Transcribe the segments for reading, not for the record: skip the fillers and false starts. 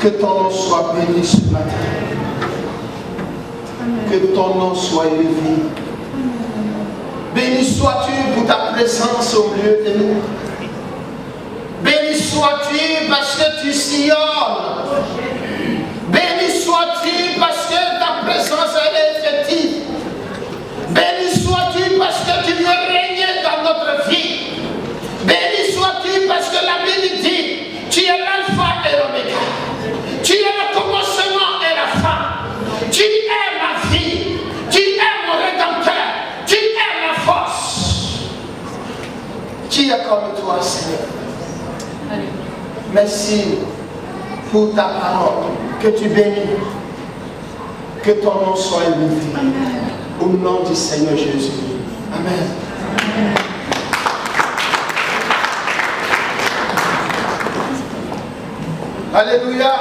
Que ton nom soit béni ce matin. Que ton nom soit élevé. Béni sois-tu pour ta présence au milieu de nous. Béni sois-tu parce que tu sillonnes. Béni sois-tu parce que ta présence est effective. Béni sois-tu parce que tu veux régner dans notre vie. Béni sois-tu parce que la Bible dit, tu es l'alpha et l'oméga. Tu es le commencement et la fin. Tu es ma vie. Tu es mon rédempteur. Tu es ma force. Qui est comme toi, Seigneur? Merci pour ta parole que tu bénis. Que ton nom soit élevé. Au nom du Seigneur Jésus. Amen. Alléluia.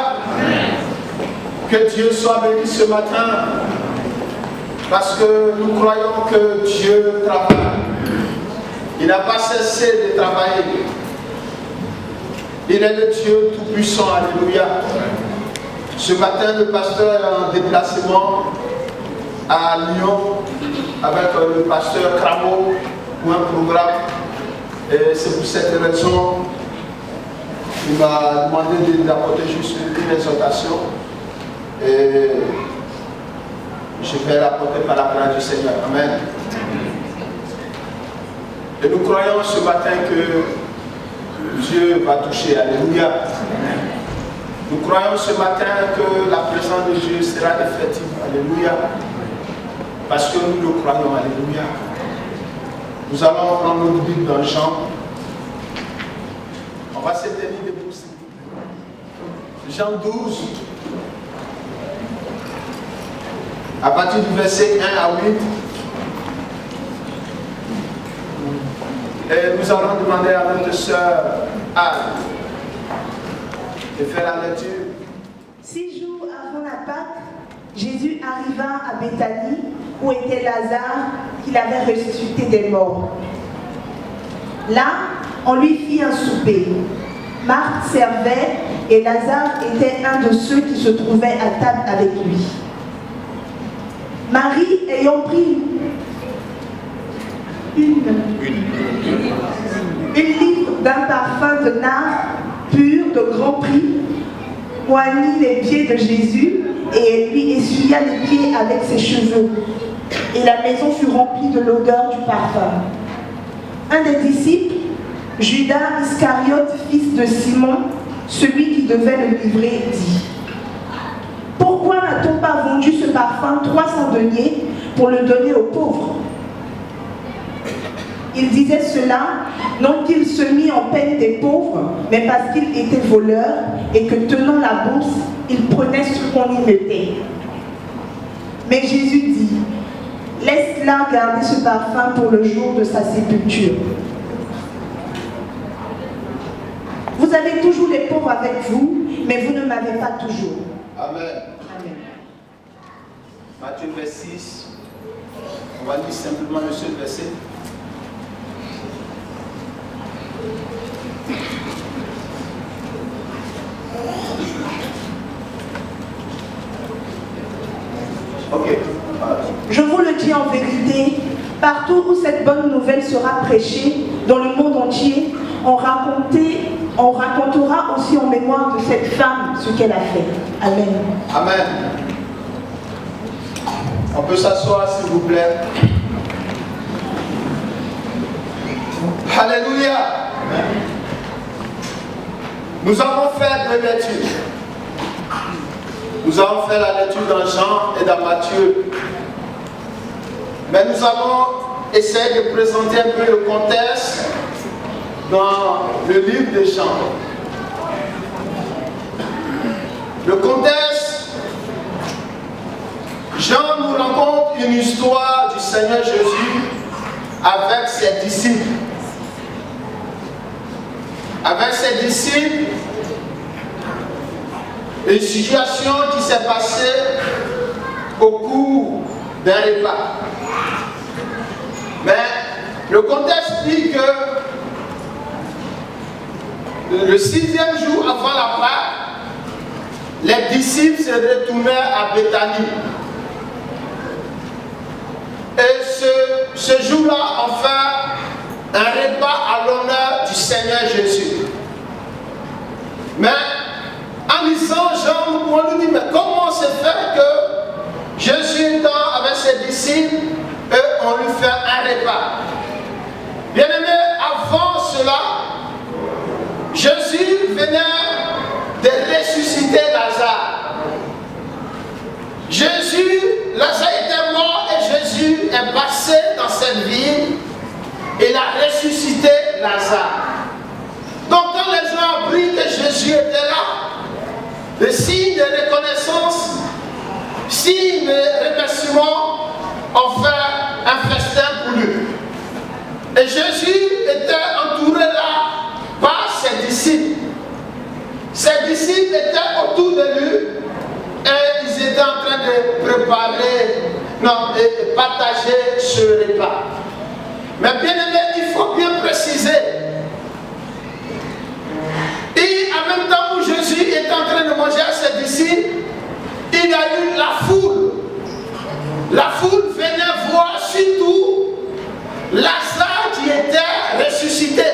Que Dieu soit béni ce matin. Parce que nous croyons que Dieu travaille. Il n'a pas cessé de travailler. Il est le Dieu Tout-Puissant. Alléluia. Ce matin, le pasteur est en déplacement à Lyon avec le pasteur Cramo pour un programme. Et c'est pour cette raison qu'il m'a demandé d'apporter juste une exhortation. Et je vais l'apporter par la grâce du Seigneur. Amen. Et nous croyons ce matin que Dieu va toucher. Alléluia. Nous croyons ce matin que la présence de Dieu sera effective. Alléluia. Parce que nous le croyons. Alléluia. Nous allons prendre notre Bible dans Jean. On va se tenir debout. Jean 12. À partir du verset 1 à 8. Et nous allons demander à notre sœur Anne de faire la lecture. 6 jours avant la Pâque, Jésus arriva à Béthanie, où était Lazare, qu'il avait ressuscité des morts. Là, on lui fit un souper. Marthe servait et Lazare était un de ceux qui se trouvaient à table avec lui. Marie, ayant pris une livre d'un parfum de nard pur de grand prix, oignit les pieds de Jésus et lui essuya les pieds avec ses cheveux. Et la maison fut remplie de l'odeur du parfum. Un des disciples, Judas Iscariote, fils de Simon, celui qui devait le livrer, dit: pourquoi n'a-t-on pas vendu ce parfum 300 deniers pour le donner aux pauvres? Il disait cela, non qu'il se mit en peine des pauvres, mais parce qu'il était voleur et que tenant la bourse, il prenait ce qu'on y mettait. Mais Jésus dit: laisse-la garder ce parfum pour le jour de sa sépulture. Vous avez toujours les pauvres avec vous, mais vous ne m'avez pas toujours. Amen. Amen. Matthieu 6. On va lire simplement le seul verset. Ok. Je vous le dis en vérité, partout où cette bonne nouvelle sera prêchée, dans le monde entier, on racontera aussi en mémoire de cette femme ce qu'elle a fait. Amen. Amen. On peut s'asseoir s'il vous plaît. Alléluia. Nous avons fait deux lectures. Nous avons fait la lecture dans Jean et dans Matthieu. Mais nous allons essayer de présenter un peu le contexte dans le livre de Jean. Le contexte, Jean nous raconte une histoire du Seigneur Jésus avec ses disciples. Avec ses disciples, une situation qui s'est passée au cours d'un repas. Mais le contexte dit que le 6e jour avant la Pâque, les disciples se retournèrent à Béthanie. Et ce jour-là, enfin, un repas à l'honneur du Seigneur Jésus. Mais en lisant Jean, on nous dit, mais comment se fait que Jésus étant avec ses disciples, et on lui fait un repas? Bien aimé, avant cela, Jésus venait de ressusciter Lazare. Lazare était mort et Jésus est passé dans cette ville. Il a ressuscité Lazare. Donc quand les gens ont appris que Jésus était là, le signe de reconnaissance, signe de remerciement, ont fait un festin pour lui. Et Jésus était entouré là par ses disciples. Ses disciples étaient autour de lui et ils étaient en train de préparer, de partager ce repas. Mais bien aimé, il faut bien préciser. Et en même temps où Jésus était en train de manger à ses disciples, il y a eu la foule. La foule venait voir surtout Lazare qui était ressuscité.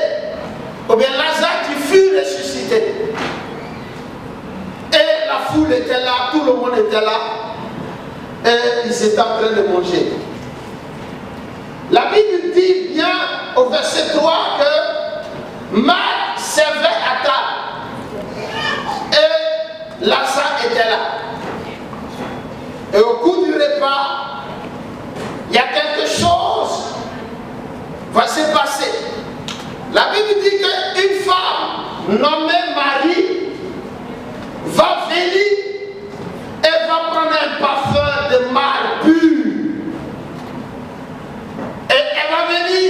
Ou bien Lazare qui fut ressuscité. Et la foule était là, tout le monde était là. Et ils étaient en train de manger. La Bible dit bien au verset 3 que Marc servait à table. Et Lazare était là. Et au cours du repas, il y a quelque chose va se passer. La Bible dit qu'une femme nommée Marie va venir et va prendre un parfum de myrrhe pur. Et elle va venir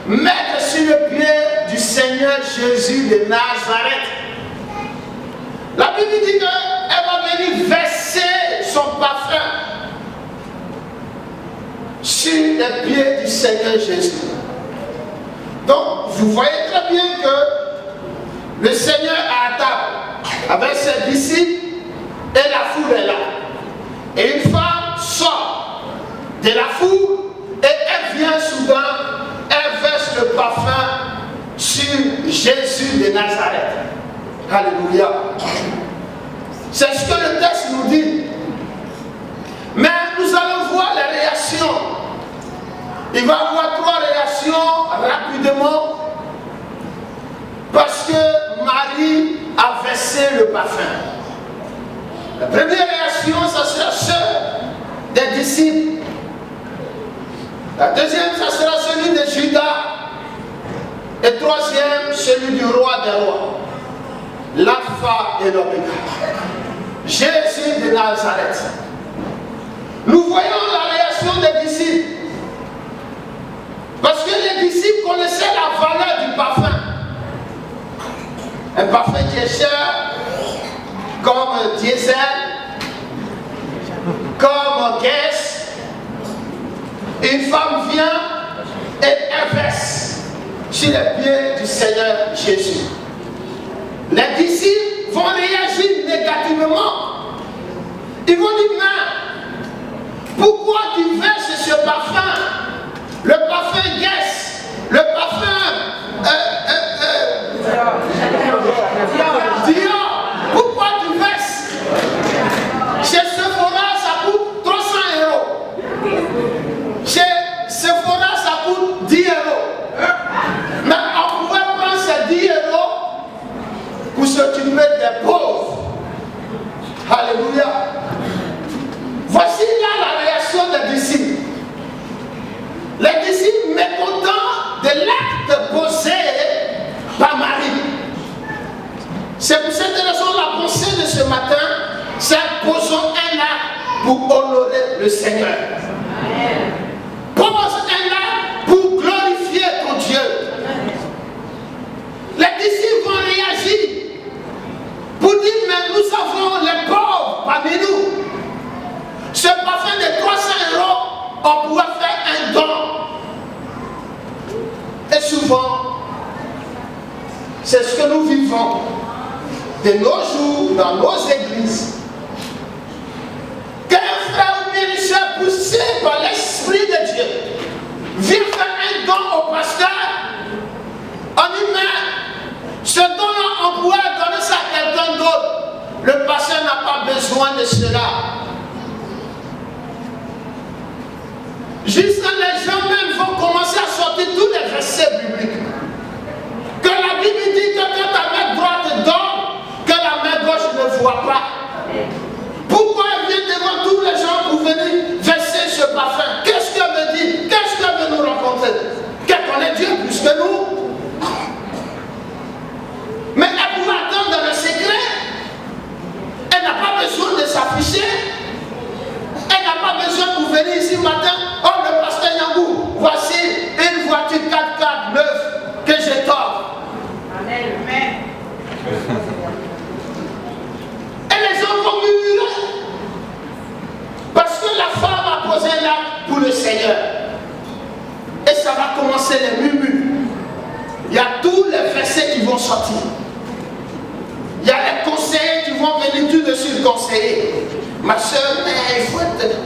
mettre sur le pied du Seigneur Jésus de Nazareth. La Bible dit qu'elle va venir verser son parfum sur les pieds du Seigneur Jésus. Donc, vous voyez très bien que le Seigneur est à table avec ses disciples et la foule est là. Et une femme sort de la foule et elle vient soudain, elle verse le parfum sur Jésus de Nazareth. Alléluia. C'est ce que le texte nous dit. Mais nous allons voir les réactions. Il va y avoir 3 réactions rapidement parce que Marie a versé le parfum. La première réaction, ça sera celle des disciples. La deuxième, ça sera celui de Judas. Et troisième, celui du roi des rois. L'alpha et l'oméga. Jésus de Nazareth. Nous voyons la réaction des disciples. Parce que les disciples connaissaient la valeur du parfum. Un parfum qui est cher, comme diesel, comme gaz. Une femme vient et elle verse sur les pieds du Seigneur Jésus. Les disciples vont réagir négativement. Ils vont dire, mais pourquoi tu verses ce parfum? Le parfum gaz, le parfum Dior, pourquoi tu verses? Chez Sephora, ça coûte 300 €. Chez Sephora, ça coûte 10 €. Mais on pourrait prendre ces 10 € pour s'occuper des pauvres. Alléluia. Voici là la réaction des disciples. Les disciples mécontents de l'acte posé par Marie. C'est pour cette raison la pensée de ce matin, c'est posons un acte pour honorer le Seigneur. Pose un acte pour glorifier ton Dieu. Les disciples vont réagir pour dire, mais nous avons les pauvres parmi nous. Ce parfum de 300 €, on pourrait faire un don. Et souvent, c'est ce que nous vivons de nos jours dans nos églises. Jusqu'à les gens même vont commencer à sortir tous les versets bibliques. Que la Bible dit que quand ta main droite dort, que la main gauche ne voit pas. Pourquoi elle vient devant tous les gens pour venir verser ce parfum? Qu'est-ce qu'elle veut dire? Qu'est-ce qu'elle veut nous rencontrer? Qu'elle connaît Dieu plus que nous. Mais elle pouvait attendre dans le secret. Elle n'a pas besoin de s'afficher. Elle n'a pas besoin pour venir ici matin. Oh, le pasteur Yangou, voici une voiture 4x4 neuve que j'ai t'offre. Amen. Et les gens vont murmurer. Parce que la femme a posé un acte pour le Seigneur. Et ça va commencer les murmures. Il y a tous les versets qui vont sortir. Il y a les conseillers qui vont venir tout de suite conseiller. Ma soeur, mais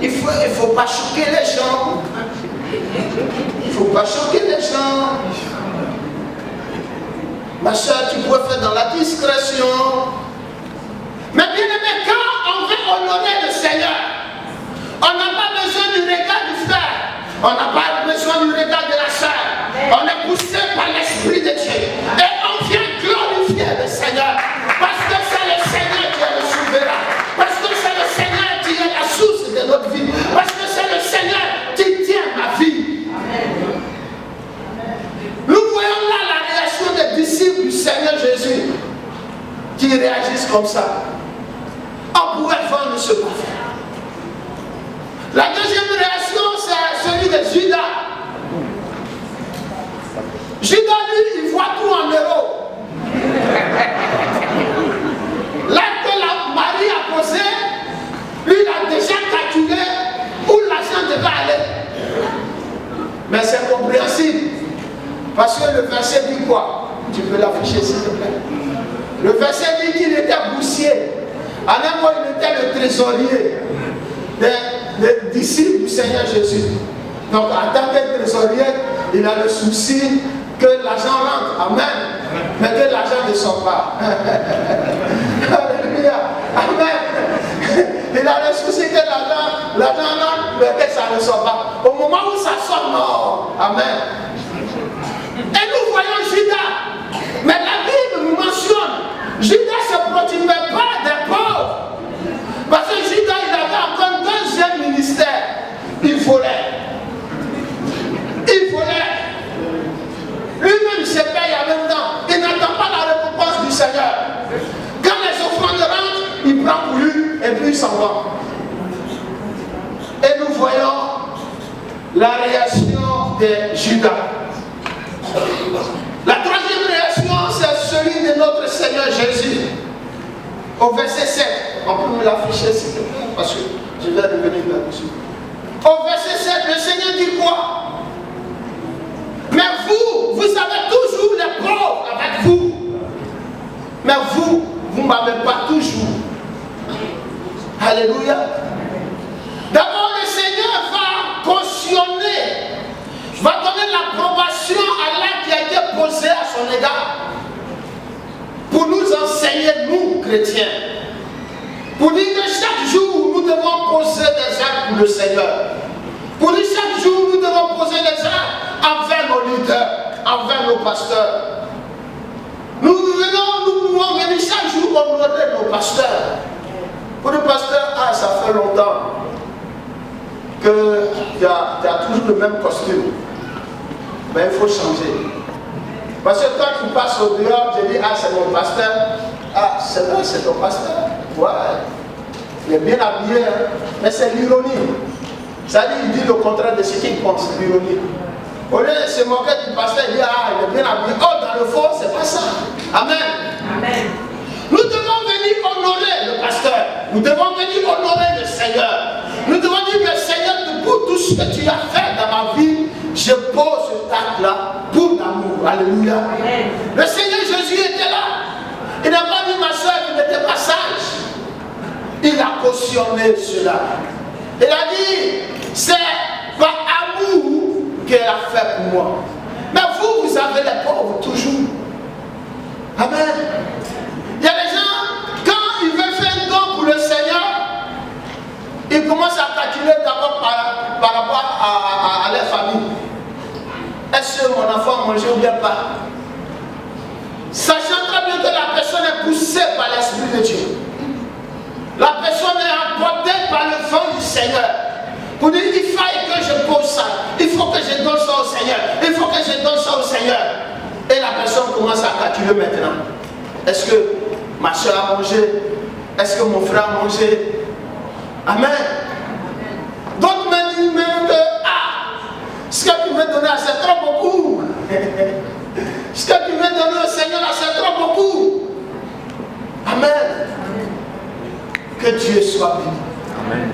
il faut pas choquer les gens. Il ne faut pas choquer les gens. Ma soeur, tu peux faire dans la discrétion. Mais bien aimé, quand on veut honorer le Seigneur, on n'a pas besoin du regard du frère. On n'a pas besoin du regard de la sœur. On est poussé par l'Esprit de Dieu. Et on vient glorifier le Seigneur. Parce que c'est le Seigneur qui est le souverain. Parce que c'est le Seigneur qui est la source de notre vie. Parce que c'est le Seigneur qui tient ma vie. Nous voyons là la réaction des disciples du Seigneur Jésus qui réagissent comme ça. On pourrait vendre ce parfum. La deuxième réaction, c'est celui de Judas. Judas, lui, il voit tout en euros. Là que la Marie a posé, lui, il a déjà calculé où l'argent devait aller. Mais c'est compréhensible. Parce que le verset dit quoi? Tu peux l'afficher s'il te plaît. Le verset dit qu'il était boursier. En un mot, il était le trésorier des disciples du Seigneur Jésus. Donc, en tant que trésorier, il a le souci que l'argent rentre. Amen. Mais que l'argent ne sort pas. Alléluia. Amen. Il a le souci que l'argent rentre, mais que ça ne sort pas. Au moment où ça sort, non. Amen. Et nous voyons Judas. Mais la Bible nous mentionne, Judas ne se protivait pas des pauvres. Parce que Judas, il avait encore un deuxième ministère. Il volait. Il volait. Lui-même, il se paye en même temps. Il n'attend pas la récompense du Seigneur. Quand les offrandes rentrent, il prend pour lui et puis il s'en va. Et nous voyons la réaction de Judas. La troisième réaction, c'est celui de notre Seigneur Jésus. Au verset 7, on peut me l'afficher s'il te plaît, parce que je vais revenir là-dessus. Au verset 7, le Seigneur dit quoi? Mais vous avez toujours les pauvres avec vous. Mais vous ne m'avez pas toujours. Alléluia. D'abord, le Seigneur va cautionner, va donner l'approbation à l'acte qui a été posé à son égard. Pour nous enseigner, nous, chrétiens. Pour dire que chaque jour, nous devons poser des actes pour le Seigneur. Pour dire chaque jour, nous devons poser des actes envers nos leaders, envers nos pasteurs. Nous pouvons venir chaque jour honorer nos pasteurs. Pour le pasteur, ça fait longtemps que tu as toujours le même costume. Mais il faut changer. Parce que quand tu passes au dehors, je dis, c'est mon pasteur. C'est vrai, c'est ton pasteur. Ouais. Il est bien habillé, hein? Mais c'est l'ironie. Ça dit, il dit le contraire de ce qu'il pense, l'ironie. Au lieu de se moquer du pasteur, il dit, il est bien habillé. Oh, dans le fond, c'est pas ça. Amen. Amen. Nous devons venir honorer le pasteur. Nous devons venir honorer le Seigneur. Nous devons dire, mais Seigneur, pour tout ce que tu as fait dans ma vie, je pose cet acte-là pour l'amour. Alléluia. Amen. Le Seigneur Jésus était là. Il n'a pas dit ma soeur qui n'était pas sage. Il a cautionné cela. Il a dit, c'est par amour qu'elle a fait pour moi. Mais vous avez les pauvres toujours. Amen. Il y a des gens, quand ils veulent faire un don pour le Seigneur, ils commencent à calculer d'abord par rapport à leur famille. Est-ce que mon enfant a mangé ou bien pas? Sachant très bien que la personne est poussée par l'Esprit de Dieu. La personne est emportée par le vent du Seigneur. Pour dire, il faille que je pose ça. Il faut que je donne ça au Seigneur. Il faut que je donne ça au Seigneur. Et la personne commence à calculer maintenant. Est-ce que ma soeur a mangé? Est-ce que mon frère a mangé? Amen. Donc me dit même que, ce que tu veux donner, c'est trop beaucoup. Ce que tu veux donner au Seigneur, c'est trop beaucoup. Amen. Que Dieu soit béni. Amen.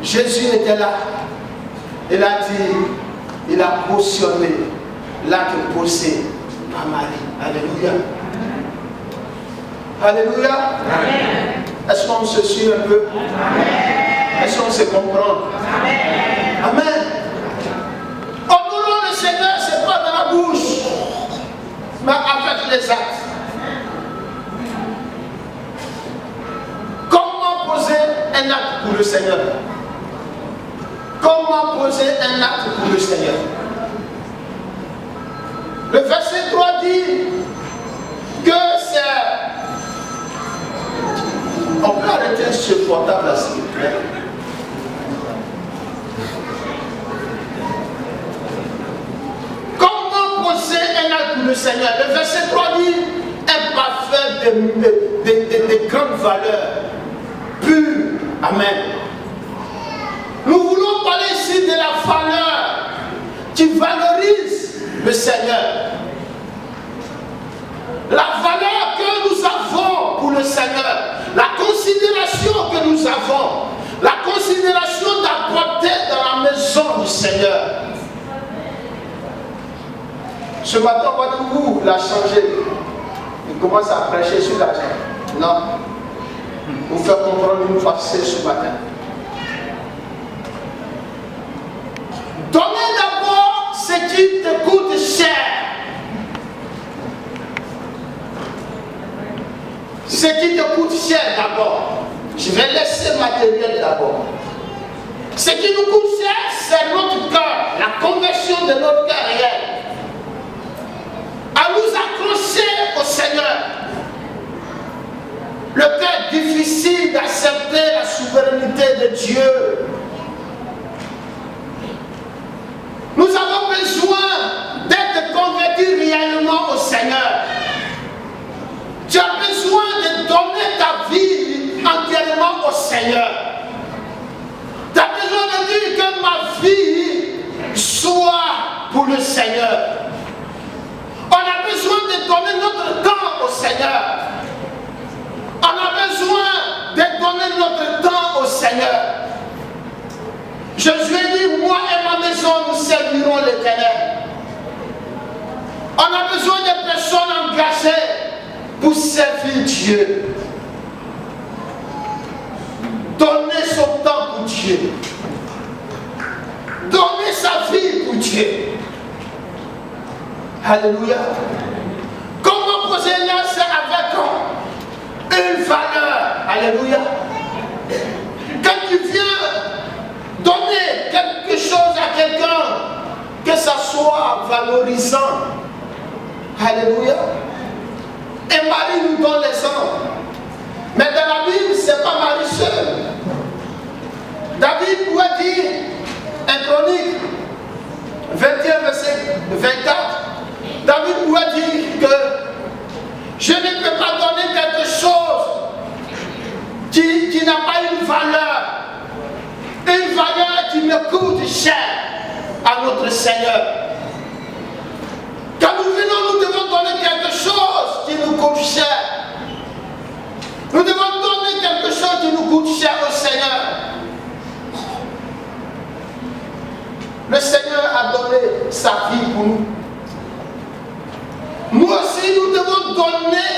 Jésus était là. Il a dit, il a cautionné l'acte posé par Marie. Alléluia. Alléluia. Amen. Est-ce qu'on se suit un peu? Amen. Est-ce qu'on se comprend? Amen. Amen. Honorons le Seigneur, c'est pas dans la bouche, mais avec les actes. Comment poser un acte pour le Seigneur? Comment poser un acte pour le Seigneur? Le verset 3 dit que c'est... On peut arrêter ce portable là, s'il vous plaît. Comment poser un acte pour le Seigneur? Le verset 3 dit un parfum de grande valeur, pur. Amen. Nous voulons parler ici de la valeur qui valorise le Seigneur. La valeur que nous avons pour le Seigneur, la considération que nous avons, la considération d'apporter dans la maison du Seigneur. Ce matin, on va dire, où l'a changé. Il commence à prêcher sur l'argent. Non. Vous faire comprendre une pensée ce matin. Donnez d'abord ce qui te coûte cher. Ce qui te coûte cher d'abord. Je vais laisser le matériel d'abord. Ce qui nous coûte cher, c'est notre cœur, la conversion de notre cœur réel. À nous accrocher au Seigneur. Le cœur difficile d'accepter la souveraineté de Dieu. Nous avons besoin d'être convertis réellement au Seigneur. Tu as besoin de donner ta vie entièrement au Seigneur. Tu as besoin de dire que ma vie soit pour le Seigneur. On a besoin de donner notre temps au Seigneur. On a besoin de donner notre temps au Seigneur. Josué dit, moi et ma maison, nous servirons l'Éternel. On a besoin de personnes engagées pour servir Dieu. Donner son temps pour Dieu. Donner sa vie pour Dieu. Alléluia. Comment poser là, c'est avec une valeur. Alléluia. Quand tu viens donner quelque chose à quelqu'un, que ça soit valorisant. Alléluia. Et Marie nous donne l'exemple. Mais dans la Bible, ce n'est pas Marie seule. David pouvait dire, en Chronique 21, verset 24, David pouvait dire que je ne peux pas donner quelque chose qui n'a pas une valeur qui me coûte cher à notre Seigneur. Quand nous venons, nous devons donner quelque chose qui nous coûte cher. Nous devons donner quelque chose qui nous coûte cher au Seigneur. Le Seigneur a donné sa vie pour nous. Nous aussi, nous devons donner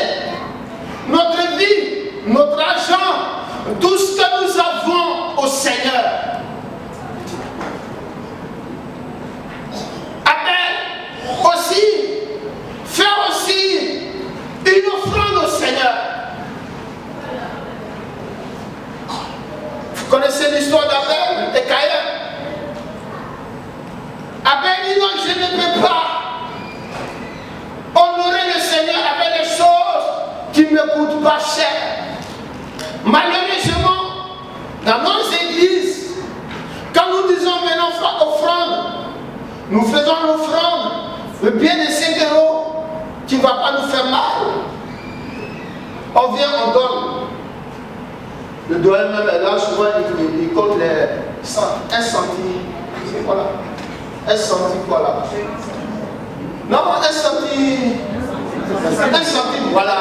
notre vie, notre argent, tout ce que nous avons au Seigneur. Amen. Aussi, faire aussi une offrande au Seigneur. Vous connaissez l'histoire d'Abel et Caïn. ne coûte pas cher. Malheureusement, dans nos églises, quand nous disons maintenant offrande, nous faisons l'offrande, le bien de 5 € qui ne va pas nous faire mal. On vient, on donne. Le doyen même est là, souvent il compte les 1 centime. C'est quoi là? 1 centime quoi là? Non, 1 centime. 1 centime, voilà.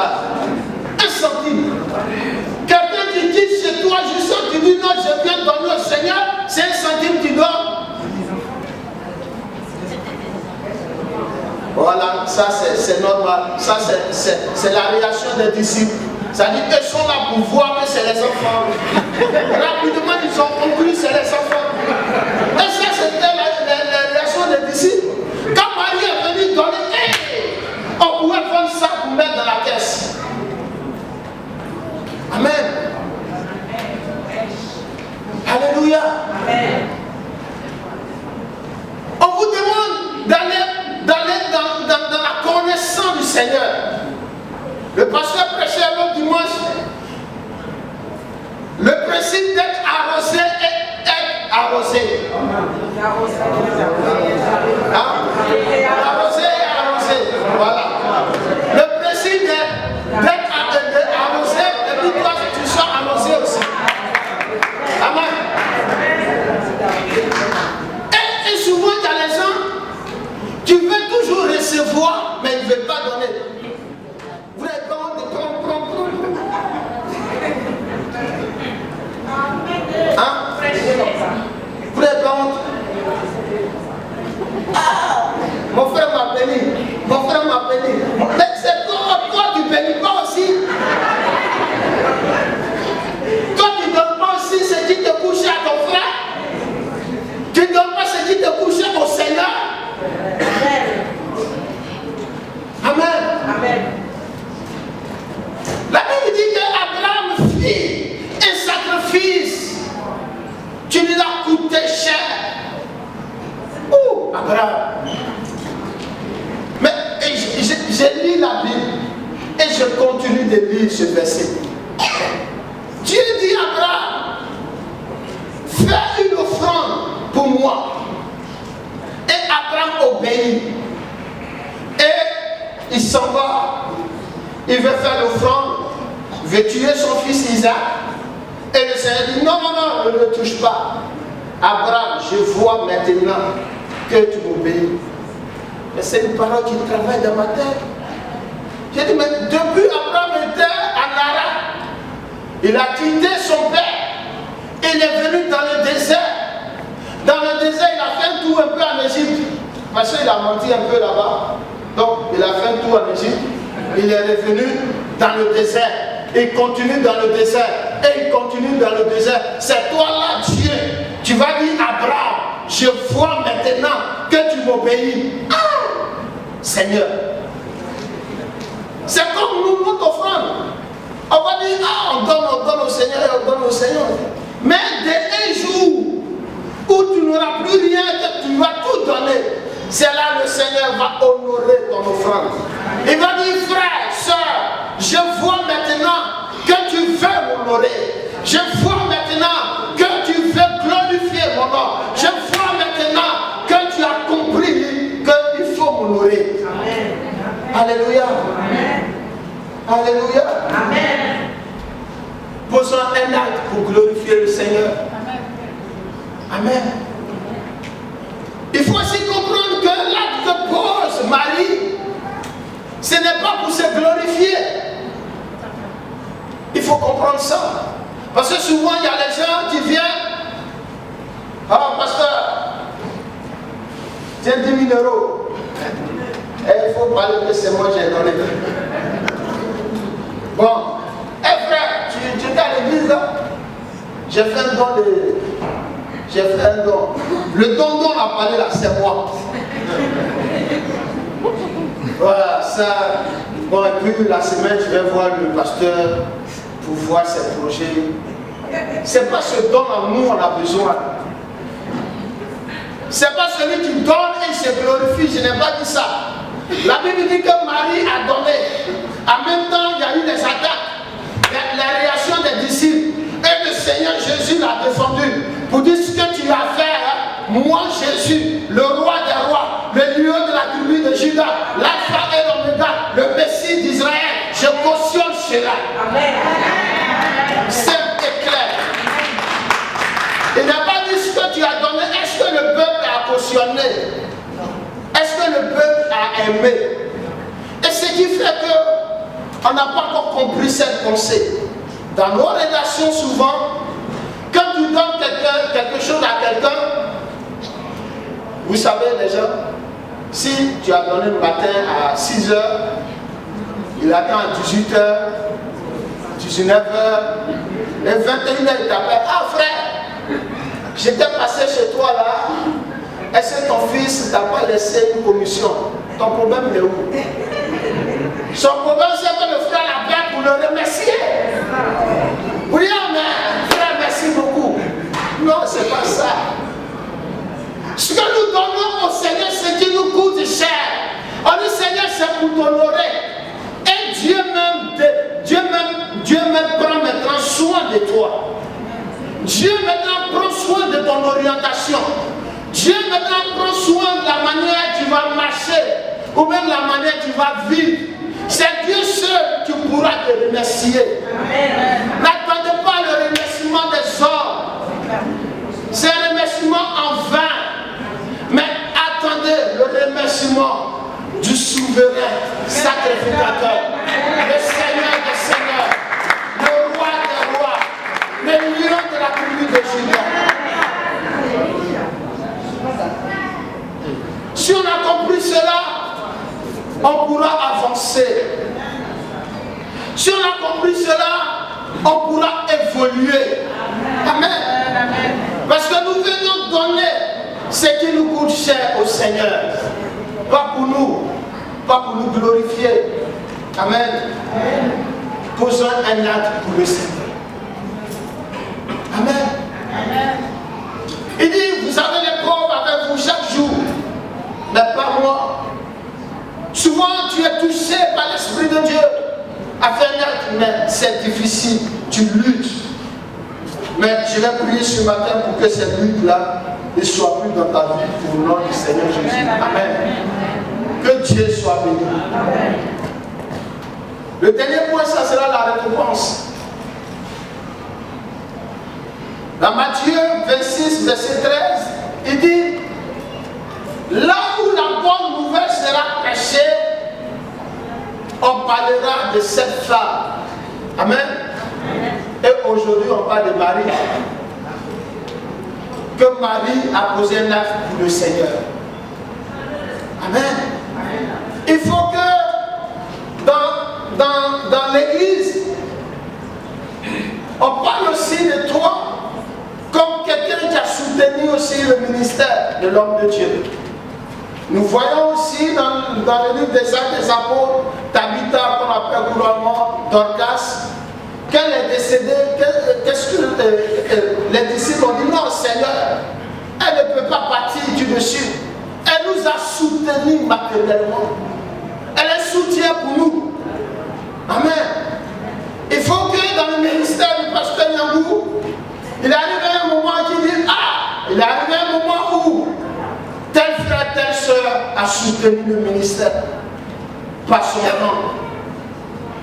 1 centime. Quelqu'un qui dit chez toi, juste tu dis non, je viens donner au Seigneur, c'est 1 centime tu donnes. Voilà, ça c'est normal. Ça c'est la réaction des disciples. Ça dit qu'ils sont là pour voir que c'est les enfants. Rapidement, ils ont compris que c'est les enfants. Et ça, c'était la réaction des disciples. Quand Marie est venue donner, on pouvait prendre ça pour mettre dans la caisse. Amen. Alléluia. Amen. On vous demande d'aller dans la connaissance du Seigneur. Le pasteur prêchait l'autre dimanche. Le principe d'être arrosé est être arrosé. Arrosé et arrosé. Voilà. Le principe d'être arrosé, et puis toi tu sois arrosé aussi. Amen. Et souvent il y a les gens qui veulent toujours recevoir, mais ils ne veulent pas donner. Vous n'avez pas honte de prendre. Hein? Vous n'avez pas honte? Ah, mon frère m'a béni. Mon frère m'a béni. Mais c'est toi tu ne bénis pas aussi. Toi tu ne donnes pas aussi ce qui te couche à ton frère. Tu ne donnes pas ce qui te couche au Seigneur. Amen. Amen. La Bible dit qu'Abraham fit un sacrifice qui lui a coûté cher. Oh, Abraham. Mais je lis la Bible et je continue de lire ce verset. Dieu dit à Abraham, fais une offrande pour moi. Et Abraham obéit. Et il s'en va. Il veut faire l'offrande. Il veut tuer son fils Isaac. Et le Seigneur dit, non, ne le touche pas. Abraham, je vois maintenant que tu m'obéis. Et c'est une parole qui travaille dans ma tête. J'ai dit, mais depuis Abraham était en Haran, il a quitté son père. Il est venu dans le désert. Dans le désert, il a fait un tour un peu en Égypte. Parce qu'il a menti un peu là-bas. Donc, il a fait un tour en Égypte. Il est revenu dans le désert. Il continue dans le désert. Et il continue dans le désert. C'est toi là, Dieu. Tu vas dire, Abraham, je vois maintenant que tu m'obéis. Ah, Seigneur. C'est comme nous, notre offrande. On va dire, ah, on donne au Seigneur, on donne au Seigneur. Mais dès un jour où tu n'auras plus rien, que tu vas tout donner, c'est là que le Seigneur va honorer ton offrande. Il va dire, frère, soeur, je vois maintenant que tu veux m'honorer. Je vois maintenant que tu veux glorifier mon nom. Je vois maintenant que tu as compris qu'il faut m'honorer. Alléluia. Amen. Alléluia. Amen. Posons un acte pour glorifier le Seigneur. Amen. Il faut aussi comprendre que l'acte que pose Marie, ce n'est pas pour se glorifier. Il faut comprendre ça. Parce que souvent, il y a des gens qui viennent. Ah, pasteur, tiens 10 000 euros. Et il faut parler que c'est moi qui ai donné. Bon, frère, tu es à l'église là? J'ai fait un don de. J'ai fait un don. Le don dont on a parlé là, c'est moi. Voilà, ça. Bon, et puis la semaine, je vais voir le pasteur pour voir ses projets. C'est pas ce don en nous on a besoin. C'est pas celui qui donne et se glorifie. Je n'ai pas dit ça. La Bible dit que Marie a donné. En même temps, il y a eu des attaques. La réaction des disciples. Et le Seigneur Jésus l'a défendu. Pour dire ce que tu as fait, hein, moi Jésus, le roi des rois, le lion de la tribu de Juda, l'alpha et l'oméga, le Messie d'Israël, je cautionne cela. Amen. Simple et clair. Il n'a pas dit ce que tu as donné. Est-ce que le peuple a cautionné? Est-ce que le peuple a aimé? Et ce qui fait qu'on n'a pas encore compris cette pensée. Dans nos relations, souvent, quand tu donnes quelque chose à quelqu'un, vous savez déjà, si tu as donné le matin à 6 h, il attend à 18 h, 19 h, et 21 h, il t'appelle. Ah frère, j'étais passé chez toi là, est-ce que ton fils t'a pas laissé une commission? Ton problème est où? Son problème c'est que le frère l'appelle pour le remercier. Oui, mais frère, merci beaucoup. Non, c'est pas ça. Ce que nous donnons au Seigneur, ce qui nous coûte cher. On dit Seigneur, c'est pour t'honorer. Et Dieu même prend maintenant soin de toi. Dieu maintenant prend soin de ton orientation. Dieu maintenant prend soin de la manière dont tu vas marcher, ou même la manière dont tu vas vivre. C'est Dieu seul qui pourra te remercier. N'attendez pas le remerciement des hommes. C'est un remerciement en vain. Mais attendez le remerciement du souverain sacrificateur, le Seigneur des Seigneurs, le roi des rois, le lion de la tribu de Juda. Si on a compris cela, on pourra avancer. Si on a compris cela, on pourra évoluer. Amen. Parce que nous venons donner ce qui nous coûte cher au Seigneur. Pas pour nous glorifier. Amen. Posons un acte pour le Seigneur. Amen. Il dit, vous avez les pauvres avec vous chaque jour. Mais pas moi. Souvent, tu es touché par l'Esprit de Dieu à faire un acte, mais c'est difficile. Tu luttes. Mais je vais prier ce matin pour que cette lutte-là ne soit plus dans ta vie pour le nom du Seigneur Jésus. Amen. Que Dieu soit béni. Amen. Le dernier point, ça sera la récompense. Dans Matthieu 26, verset 13, il dit, là où la bonne nouvelle sera prêchée, on parlera de cette femme. Amen. Et aujourd'hui, on parle de Marie. Que Marie a posé un acte pour le Seigneur. Amen. Il faut que dans l'église, on parle aussi de toi comme quelqu'un qui a soutenu aussi le ministère de l'homme de Dieu. Nous voyons aussi dans le livre des Actes des Apôtres, Tabitha, qu'on appelle couramment Dorcas, qu'elle est décédée, qu'est-ce que les disciples ont dit? Non, Seigneur, elle ne peut pas partir du dessus. Elle nous a soutenus matériellement. Elle est soutien pour nous. Amen. Il faut que dans le ministère du pasteur Nyangou, il arrive à un moment qui dit, il arrive à un moment où tel frère, telle soeur a soutenu le ministère. Par son nom,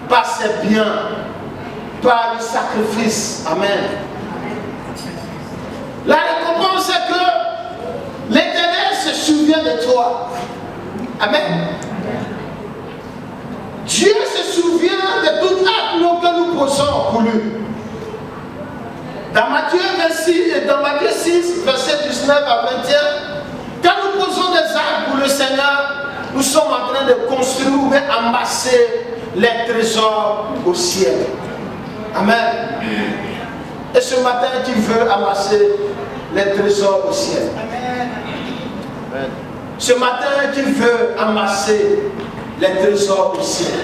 par ses biens, par le sacrifice. Amen. La récompense c'est que l'Éternel se souvient de toi. Amen. Dieu se souvient de tout acte que nous posons pour lui. Dans Matthieu 26 et dans Matthieu 6, verset 19 à 21, quand nous posons des actes pour le Seigneur, nous sommes en train de construire ou amasser les trésors au ciel. Amen. Et ce matin, tu veux amasser les trésors au ciel. Amen. Ce matin, tu veux amasser les trésors au ciel.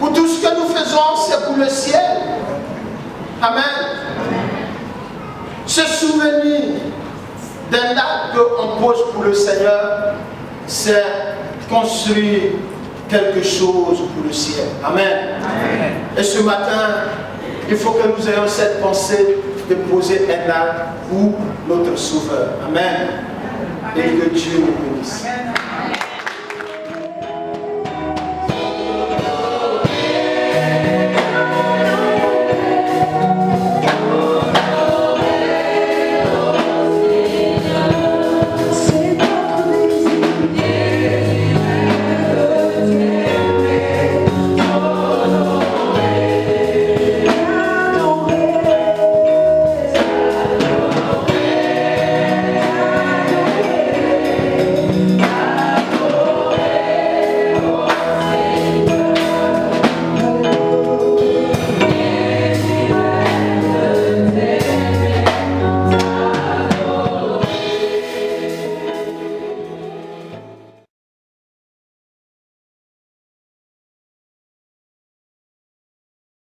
Pour tout ce que nous faisons, c'est pour le ciel. Amen. Se souvenir d'un acte qu'on pose pour le Seigneur, c'est construire quelque chose pour le ciel. Amen. Amen. Et ce matin, il faut que nous ayons cette pensée de poser un acte pour notre Sauveur. Amen. Et que Dieu nous bénisse.